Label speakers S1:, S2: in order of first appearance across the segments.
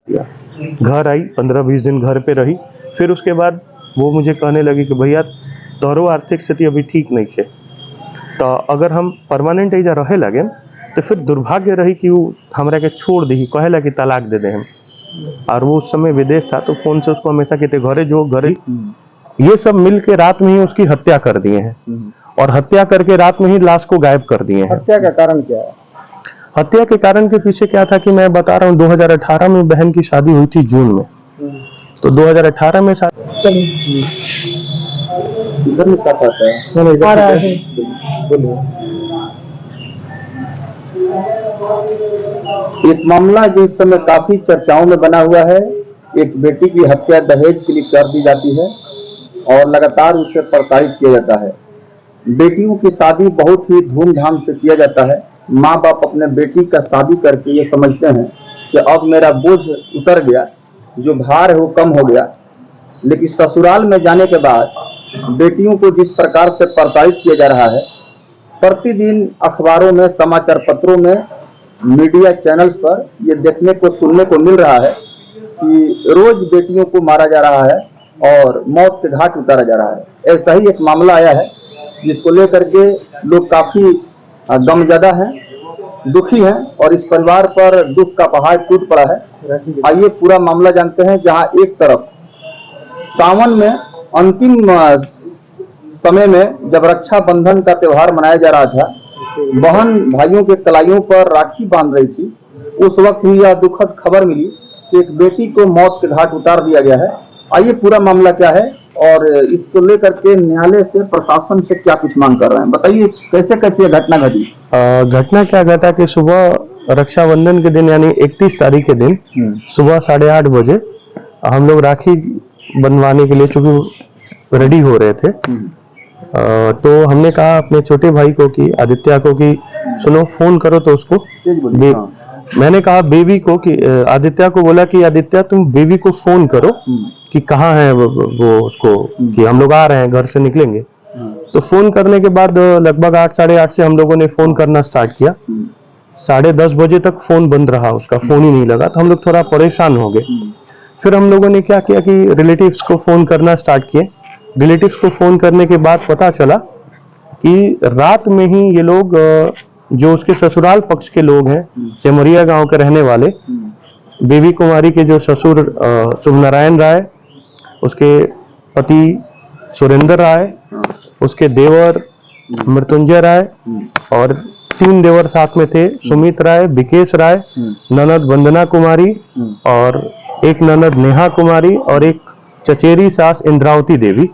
S1: घर आई, 15-20 दिन घर पे रही। फिर उसके बाद वो मुझे कहने लगी कि भैया तोहरो आर्थिक स्थिति अभी ठीक नहीं है, तो अगर हम परमानेंट एजा रहे लगे तो फिर दुर्भाग्य रही कि वो हमरा के छोड़ दी, कहेला कि तलाक दे दे हम। और वो उस समय विदेश था, तो फोन से उसको हमेशा कहते घरे जो घरे। ये सब मिल के रात में ही उसकी हत्या कर दिए हैं, और हत्या करके रात में ही लाश को गायब कर दिए हैं।
S2: हत्या का कारण क्या है?
S1: हत्या के कारण के पीछे क्या था कि मैं बता रहा हूँ, 2018 में बहन की शादी हुई थी जून में। तो 2018 में
S2: एक मामला जो इस समय काफी चर्चाओं में बना हुआ है, एक बेटी की हत्या दहेज के लिए कर दी जाती है और लगातार उसे प्रताड़ित किया जाता है। बेटियों की शादी बहुत ही धूमधाम से किया जाता है। माँ बाप अपने बेटी का शादी करके ये समझते हैं कि अब मेरा बोझ उतर गया, जो भार है वो कम हो गया। लेकिन ससुराल में जाने के बाद बेटियों को जिस प्रकार से प्रताड़ित किया जा रहा है, प्रतिदिन अखबारों में, समाचार पत्रों में, मीडिया चैनल्स पर ये देखने को सुनने को मिल रहा है कि रोज बेटियों को मारा जा रहा है और मौत के घाट उतारा जा रहा है। ऐसा ही एक मामला आया है जिसको लेकर के लोग काफी गमजदा हैं, दुखी हैं और इस परिवार पर दुख का पहाड़ टूट पड़ा है। आइए पूरा मामला जानते हैं। जहां एक तरफ सावन में अंतिम समय में जब रक्षाबंधन का त्योहार मनाया जा रहा था, बहन भाइयों के कलाइयों पर राखी बांध रही थी, उस वक्त ही यह दुखद खबर मिली कि एक बेटी को मौत के घाट उतार दिया गया है। आइए पूरा मामला क्या है और इसको लेकर के न्यायालय से, प्रशासन से क्या कुछ मांग कर रहे हैं, बताइए कैसे कैसे घटना घटी।
S1: घटना क्या घटा कि सुबह रक्षाबंधन के दिन यानी 31 तारीख के दिन सुबह 8:30 बजे हम लोग राखी बनवाने के लिए चूंकि रेडी हो रहे थे, तो हमने कहा अपने छोटे भाई को कि आदित्य को कि सुनो फोन करो तो उसको मैंने कहा बेबी को कि आदित्य को बोला कि आदित्य तुम बेबी को फोन करो कि कहाँ है वो उसको, कि हम लोग आ रहे हैं, घर से निकलेंगे। तो फोन करने के बाद लगभग 8, 8:30 से हम लोगों ने फोन करना स्टार्ट किया। 10:30 बजे तक फोन बंद रहा, उसका फोन ही नहीं लगा। तो हम लोग थोड़ा परेशान हो गए। फिर हम लोगों ने क्या किया कि रिलेटिव्स को फोन करना स्टार्ट किए। रिलेटिव्स को फोन करने के बाद पता चला कि रात में ही ये लोग, जो उसके ससुराल पक्ष के लोग हैं, सेमरिया गांव के रहने वाले, बेबी कुमारी के जो ससुर शुभनारायण राय, उसके पति सुरेंद्र राय, उसके देवर मृत्युंजय राय और 3 देवर साथ में थे, सुमित राय, विकेश राय, ननद वंदना कुमारी और एक ननद नेहा कुमारी और एक चचेरी सास इंद्रावती देवी,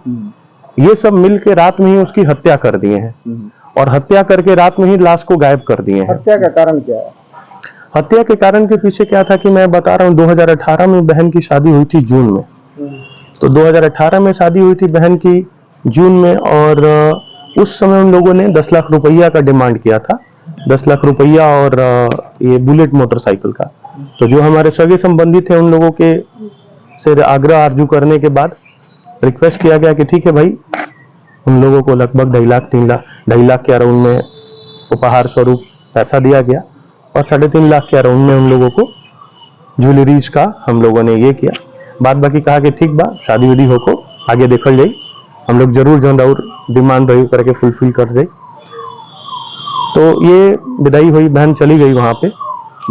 S1: ये सब मिलकर रात में ही उसकी हत्या कर दिए हैं और हत्या करके रात में ही लाश को गायब कर दिए हैं।
S2: हत्या का कारण क्या है?
S1: हत्या के कारण के पीछे क्या था कि मैं बता रहा हूँ, 2018 में बहन की शादी हुई थी जून में। तो 2018 में शादी हुई थी बहन की जून में, और उस समय उन लोगों ने 10 लाख रुपया का डिमांड किया था, 10 लाख रुपया और ये बुलेट मोटरसाइकिल का। तो जो हमारे सगे संबंधी थे उन लोगों के से आग्रह आरजू करने के बाद रिक्वेस्ट किया गया कि ठीक है भाई, उन लोगों को लगभग 2.5 लाख 2.5 लाख के अराउंड में उपहार स्वरूप पैसा दिया गया और 3.5 लाख के अराउंड में उन लोगों को ज्वेलरीज का हम लोगों ने ये किया। बाद बाकी कहा कि ठीक बा, शादी विधि होको आगे देखल जाए, हम लोग जरूर जो और डिमांड रही करके फुलफिल कर जाए। तो ये विदाई हुई, बहन चली गई वहां पे।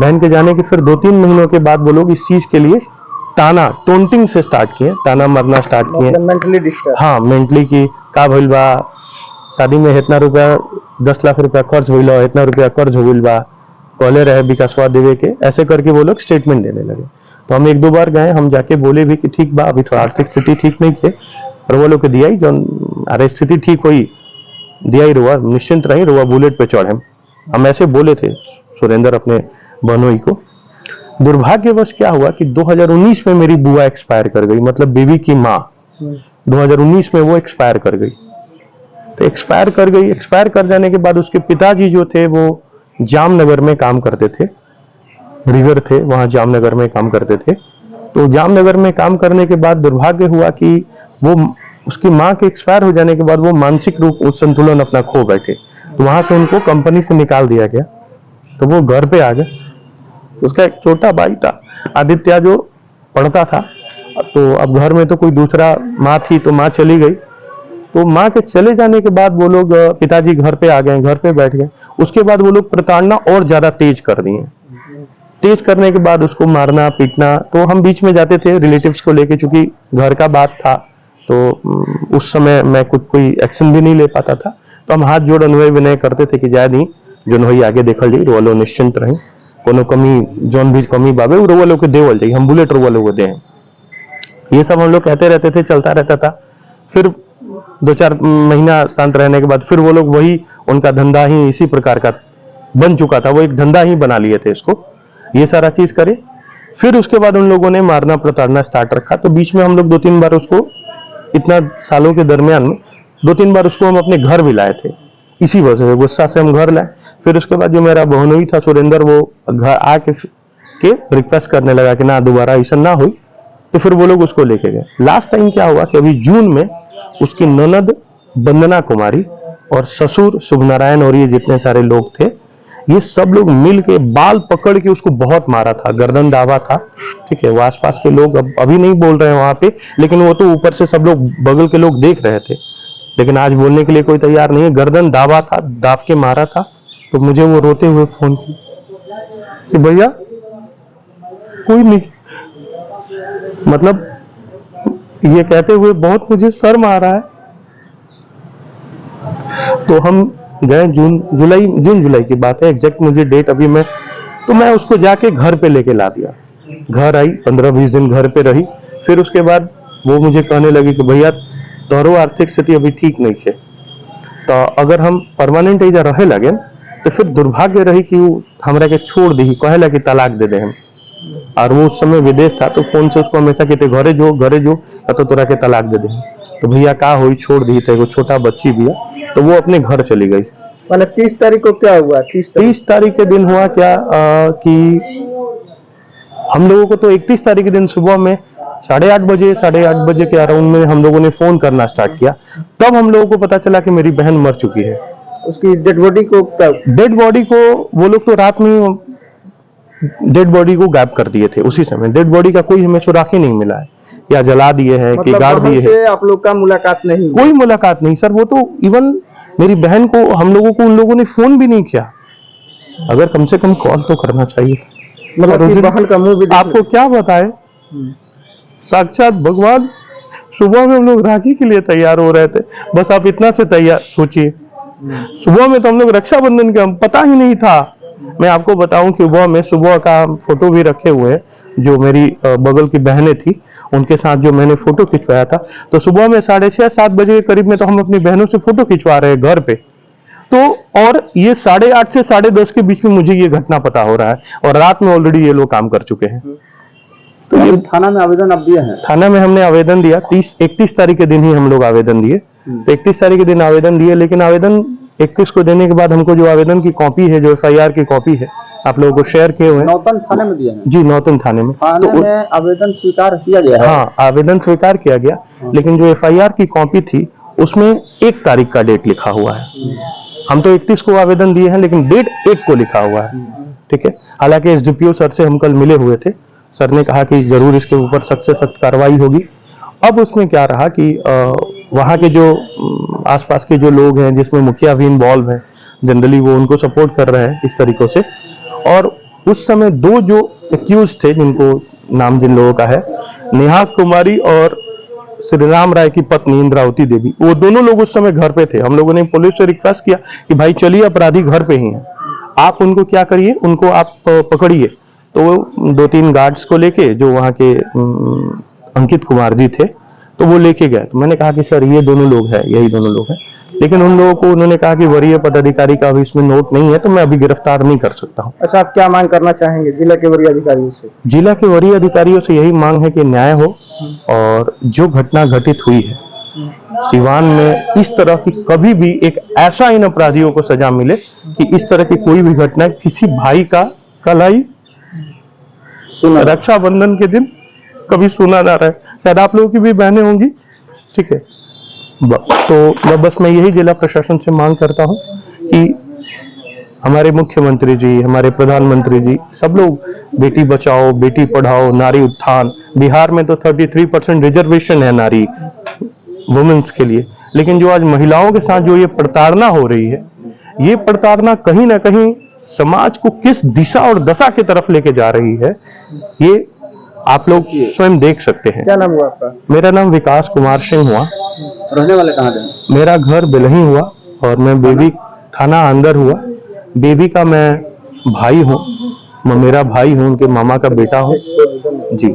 S1: बहन के जाने के फिर 2-3 महीनों के बाद वो लोग इस चीज के लिए टोंटिंग से स्टार्ट किए, ताना मारना स्टार्ट किए।
S2: मेंटली डिस्टर्ब,
S1: हाँ, मेंटली की का भइल बा, शादी में इतना रुपया 10 लाख रुपया खर्च होइल, इतना रुपया कर्ज हो गइल बा, कहले रहे विकासवा देवे के, ऐसे करके वो लोग स्टेटमेंट देने लगे। तो हम 1-2 बार गए, हम जाके बोले भी कि ठीक बा, अभी थोड़ा आर्थिक स्थिति ठीक नहीं थे, और वो लोग के दिया ही जो अरे स्थिति ठीक हुई दिया ही, रुआ निश्चिंत रही, रुआ बुलेट पे चढ़े। हम ऐसे बोले थे सुरेंद्र अपने बहनोई को। दुर्भाग्यवश क्या हुआ कि 2019 में मेरी बुआ एक्सपायर कर गई, मतलब बेबी की माँ 2019 में वो एक्सपायर कर गई। तो एक्सपायर कर जाने के बाद उसके पिताजी जो थे वो जामनगर में काम करते थे, रिवर थे वहां जामनगर में काम करते थे। तो जामनगर में काम करने के बाद दुर्भाग्य हुआ कि वो उसकी माँ के एक्सपायर हो जाने के बाद वो मानसिक रूप संतुलन अपना खो बैठे। तो वहां से उनको कंपनी से निकाल दिया गया, तो वो घर पे आ गए। उसका एक छोटा भाई था आदित्य, जो पढ़ता था। तो अब घर में तो कोई दूसरा माँ थी, तो माँ चली गई। तो माँ के चले जाने के बाद वो लोग पिताजी घर पे आ गए, घर पे बैठ गए। उसके बाद वो लोग प्रताड़ना और ज्यादा तेज कर दिए। तेज करने के बाद उसको मारना पीटना। तो हम बीच में जाते थे रिलेटिव्स को लेके, चूंकि घर का बात था तो उस समय मैं कुछ कोई एक्शन भी नहीं ले पाता था। तो हम हाथ जोड़ अनुनय विनय करते थे कि जाए नहीं, जो नहीं आगे देखल जाई, रोवलो निश्चिंत रही, कोनो कमी जौन भी कमी बाबे वो रोवलो के देवल जाई, हम बुलेट रोवलो को दें। ये सब हम लोग कहते रहते थे, चलता रहता था। फिर 2-4 महीना शांत रहने के बाद फिर वो लोग वही, उनका धंधा ही इसी प्रकार का बन चुका था, वो एक धंधा ही बना लिए थे इसको, ये सारा चीज करे। फिर उसके बाद उन लोगों ने मारना प्रताड़ना स्टार्ट रखा। तो बीच में हम लोग 2-3 बार उसको, इतना सालों के दरमियान में 2-3 बार उसको हम अपने घर भी लाए थे, इसी वजह से गुस्सा से हम घर लाए। फिर उसके बाद जो मेरा बहनोई था सुरेंद्र, वो घर आके रिक्वेस्ट करने लगा कि ना दोबारा ऐसा ना हो। तो फिर वो लोग उसको लेके गए। लास्ट टाइम क्या हुआ कि अभी जून में उसकी ननद वंदना कुमारी और ससुर शुभ नारायण और ये जितने सारे लोग थे, ये सब लोग मिल के बाल पकड़ के उसको बहुत मारा था, गर्दन दावा था। ठीक है, वो आसपास के लोग अब अभी नहीं बोल रहे हैं वहां पे, लेकिन वो तो ऊपर से सब लोग बगल के लोग देख रहे थे, लेकिन आज बोलने के लिए कोई तैयार नहीं है। गर्दन दावा था, दाब के मारा था। तो मुझे वो रोते हुए फोन की कि भैया कोई नहीं, मतलब ये कहते हुए बहुत मुझे शर्म आ रहा है। तो हम गए, जून जुलाई की बात है, एग्जैक्ट मुझे डेट अभी तो मैं उसको जाके घर पे लेके ला दिया। घर आई, 15-20 दिन घर पे रही। फिर उसके बाद वो मुझे कहने लगी कि भैया तोहरो आर्थिक स्थिति अभी ठीक नहीं है, तो अगर हम परमानेंट इधर रहे लगे तो फिर दुर्भाग्य रही कि वो हमरा के छोड़ दी, कहे लगी तलाक दे दे हम। और वो उस समय विदेश था, तो फोन से उसको हमेशा कहते घरे जो तो तोरा के तलाक दे दे। तो भैया का हुई, छोड़ दी थे, छोटा बच्ची भी है, तो वो अपने घर चली गई।
S2: मतलब 30 तारीख को क्या हुआ?
S1: 30 तारीख के दिन हुआ क्या कि हम लोगों को तो 31 तारीख के दिन सुबह में 8:30 बजे के अराउंड में हम लोगों ने फोन करना स्टार्ट किया। तब हम लोगों को पता चला कि मेरी बहन मर चुकी है।
S2: उसकी डेड बॉडी को
S1: वो लोग तो रात में डेड बॉडी को गायब कर दिए थे। उसी समय डेड बॉडी का कोई हमें सुराग ही नहीं मिला है, या जला दिए हैं कि गाड़ दिए हैं।
S2: आप लोग का मुलाकात नहीं?
S1: कोई मुलाकात नहीं सर। वो तो इवन मेरी बहन को हम लोगों को उन लोगों ने फोन भी नहीं किया। अगर कम से कम कॉल तो करना चाहिए।
S2: मतलब बहन का मुंह भी
S1: आपको क्या बताए, साक्षात भगवान। सुबह में हम लोग राखी के लिए तैयार हो रहे थे, बस आप इतना से तैयार सोचिए। सुबह में तो हम लोग रक्षाबंधन के, हम पता ही नहीं था। मैं आपको बताऊं कि सुबह का फोटो भी रखे हुए हैं, जो मेरी बगल की बहनें थी उनके साथ जो मैंने फोटो खिंचवाया था। तो सुबह में 6:30-7 बजे के करीब में तो हम अपनी बहनों से फोटो खिंचवा रहे हैं घर पे। तो और ये 8:30 से 10:30 के बीच में मुझे ये घटना पता हो रहा है, और रात में ऑलरेडी ये लोग काम कर चुके हैं।
S2: तो ये थाना में आवेदन आप दिए हैं?
S1: थाना में हमने आवेदन दिया 31 तारीख के दिन ही हम लोग आवेदन दिए। 31 तारीख के दिन आवेदन दिए, लेकिन आवेदन 31 को देने के बाद हमको जो आवेदन की कॉपी है, जो FIR की कॉपी है, आप लोगों को शेयर किए हुए हैं।
S2: नौतन थाने में दिए हैं?
S1: जी, नौतन थाने में।
S2: तो आवेदन स्वीकार किया गया है?
S1: हाँ, आवेदन स्वीकार किया गया, लेकिन जो FIR की कॉपी थी उसमें 1 तारीख का डेट लिखा हुआ है। हम तो 31 को आवेदन दिए हैं, लेकिन डेट 1 को लिखा हुआ है। ठीक है, हालांकि SDPO सर से हम कल मिले हुए थे। सर ने कहा कि जरूर इसके ऊपर सख्त से सख्त कार्रवाई होगी। अब उसमें क्या रहा कि वहाँ के जो आसपास के जो लोग हैं, जिसमें मुखिया भी इन्वॉल्व हैं, जनरली वो उनको सपोर्ट कर रहे हैं इस तरीकों से। और उस समय 2 जो एक्यूज थे, जिनको नाम जिन लोगों का है, नेहा कुमारी और श्री राम राय की पत्नी इंद्रावती देवी, वो दोनों लोग उस समय घर पे थे। हम लोगों ने पुलिस से रिक्वेस्ट किया कि भाई चलिए, अपराधी घर पे ही हैं, आप उनको क्या करिए, उनको आप पकड़िए। तो 2-3 गार्ड्स को लेके, जो वहाँ के अंकित कुमार जी थे, तो वो लेके गए। तो मैंने कहा कि सर ये दोनों लोग हैं, यही दोनों लोग हैं, लेकिन उन लोगों को उन्होंने कहा कि वरीय पदाधिकारी का अभी इसमें नोट नहीं है, तो मैं अभी गिरफ्तार नहीं कर सकता हूँ।
S2: अच्छा, आप क्या मांग करना चाहेंगे जिला के वरीय अधिकारियों से?
S1: जिला के वरीय अधिकारियों से यही मांग है कि न्याय हो, और जो घटना घटित हुई है सिवान में, इस तरह की कभी भी एक ऐसा इन अपराधियों को सजा मिले कि इस तरह की कोई भी घटना किसी भाई का कलाई रक्षाबंधन के दिन कभी सुना ना रहे। शायद आप लोगों की भी बहनें होंगी। ठीक है, तो बस मैं यही जिला प्रशासन से मांग करता हूं कि हमारे मुख्यमंत्री जी, हमारे प्रधानमंत्री जी, सब लोग बेटी बचाओ, बेटी पढ़ाओ, नारी उत्थान। बिहार में तो 33% रिजर्वेशन है नारी वुमेन्स के लिए, लेकिन जो आज महिलाओं के साथ जो ये प्रताड़ना हो रही है, ये प्रताड़ना कहीं ना कहीं समाज को किस दिशा और दशा की तरफ लेके जा रही है, ये आप लोग स्वयं देख सकते हैं।
S2: क्या नाम हुआ आपका?
S1: मेरा नाम विकास कुमार सिंह हुआ।
S2: रहने वाले कहाँ के?
S1: मेरा घर बिलही हुआ और मैं बेबी थाना अंदर हुआ। बेबी का मैं भाई हूँ, मैं मेरा भाई हूँ, उनके मामा का बेटा हूँ जी।